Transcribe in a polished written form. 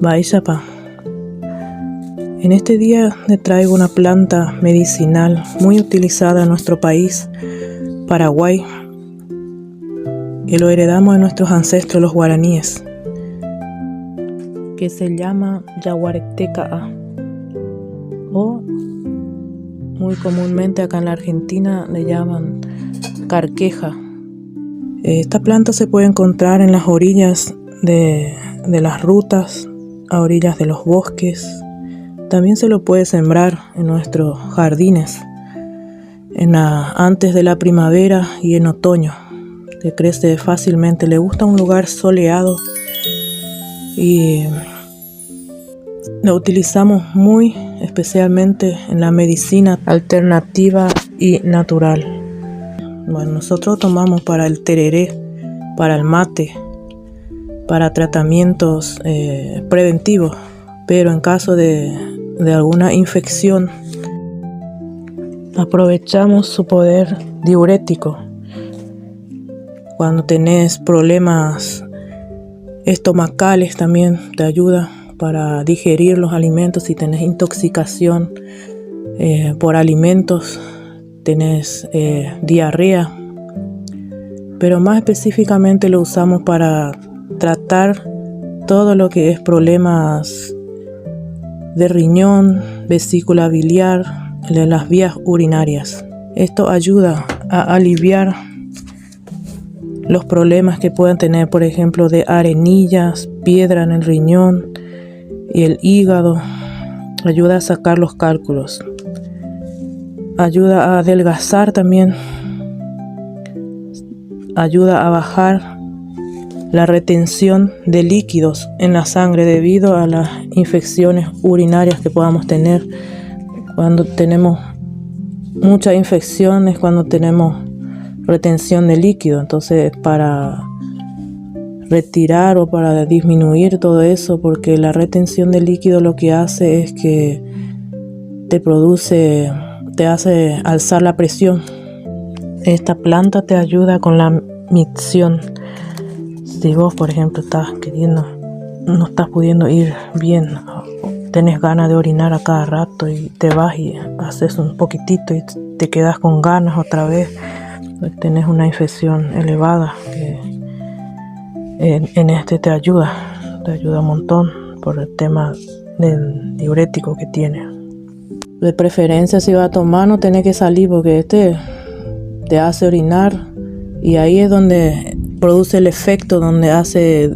Baishapa. En este día te traigo una planta medicinal muy utilizada en nuestro país, Paraguay, que lo heredamos de nuestros ancestros los guaraníes, que se llama Yaguareteca'a, o muy comúnmente acá en la Argentina le llaman carqueja. Esta planta se puede encontrar en las orillas de las rutas, a orillas de los bosques. También se lo puede sembrar en nuestros jardines, antes de la primavera y en otoño, que crece fácilmente. Le gusta un lugar soleado y lo utilizamos muy especialmente en la medicina alternativa y natural. Bueno, nosotros tomamos para el tereré, para el mate, para tratamientos preventivos, pero en caso de alguna infección aprovechamos su poder diurético. Cuando tenés problemas estomacales también te ayuda para digerir los alimentos. Si tenés intoxicación por alimentos, tenés diarrea, pero más específicamente lo usamos para tratar todo lo que es problemas de riñón, vesícula biliar, de las vías urinarias. Esto ayuda a aliviar los problemas que puedan tener, por ejemplo, de arenillas, piedra en el riñón y el hígado. Ayuda a sacar los cálculos. Ayuda a adelgazar también. Ayuda a bajar la retención de líquidos en la sangre debido a las infecciones urinarias que podamos tener. Cuando tenemos muchas infecciones, cuando tenemos retención de líquido, entonces para retirar o para disminuir todo eso, porque la retención de líquido lo que hace es que te hace alzar la presión. Esta planta te ayuda con la micción. Si vos, por ejemplo, no estás pudiendo ir bien, tenés ganas de orinar a cada rato y te vas y haces un poquitito y te quedas con ganas otra vez, tenés una infección elevada, que en este te ayuda un montón por el tema del diurético que tiene. De preferencia, si vas a tomar, no tenés que salir, porque te hace orinar y ahí es donde produce el efecto, donde hace